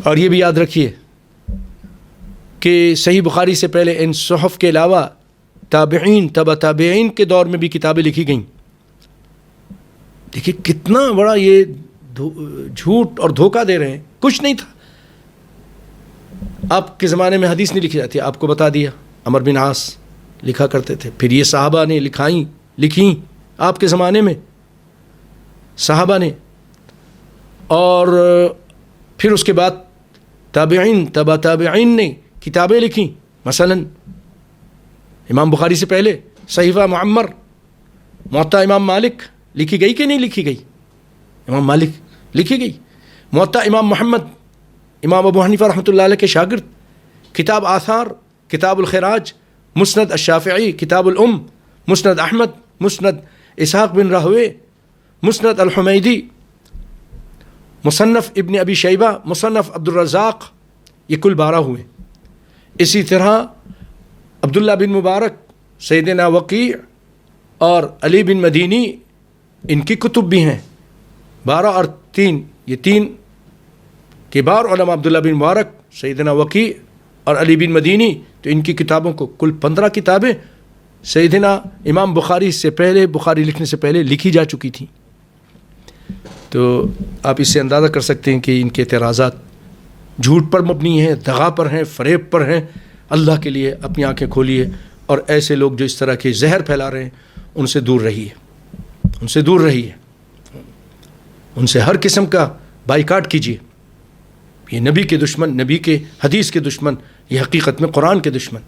اور یہ بھی یاد رکھیے کہ صحیح بخاری سے پہلے ان صحف کے علاوہ تابعین تبع تابعین کے دور میں بھی کتابیں لکھی گئیں. دیکھیے کتنا بڑا یہ جھوٹ اور دھوکہ دے رہے ہیں. کچھ نہیں تھا. آپ کے زمانے میں حدیث نہیں لکھی جاتی, آپ کو بتا دیا, عمر بن عاص لکھا کرتے تھے. پھر یہ صحابہ نے لکھیں آپ کے زمانے میں, صحابہ نے. اور پھر اس کے بعد تابعین تبع تابعین نے کتابیں لکھیں. مثلا امام بخاری سے پہلے صحیفہ معمر, موطا امام مالک لکھی گئی کہ نہیں لکھی گئی؟ امام مالک لکھی گئی. موطا امام محمد, امام ابو حنیفہ رحمۃ اللہ علیہ کے شاگرد. کتاب آثار, کتاب الخراج, مسند الشافعی, کتاب الام, مسند احمد, مسند اسحاق بن راہوے, مسند الحمیدی, مصنف ابن ابی شیبہ, مصنف عبد الرزاق, یہ کل 12 ہوئے. اسی طرح عبداللہ بن مبارک, سیدنا وقیع اور علی بن مدینی, ان کی کتب بھی ہیں 12 اور 3. یہ 3 کبار علماء, عبداللہ بن مبارک, سیدنا وقیع اور علی بن مدینی, تو ان کی کتابوں کو کل 15 کتابیں سیدنا امام بخاری سے پہلے, بخاری لکھنے سے پہلے لکھی جا چکی تھیں. تو آپ اس سے اندازہ کر سکتے ہیں کہ ان کے اعتراضات جھوٹ پر مبنی ہیں, دغا پر ہیں, فریب پر ہیں. اللہ کے لیے اپنی آنکھیں کھولیے, اور ایسے لوگ جو اس طرح کے زہر پھیلا رہے ہیں ان سے دور رہیے, ان سے دور رہیے, ان سے ہر قسم کا بائیکاٹ کیجیے. یہ نبی کے دشمن, نبی کے حدیث کے دشمن, یہ حقیقت میں قرآن کے دشمن.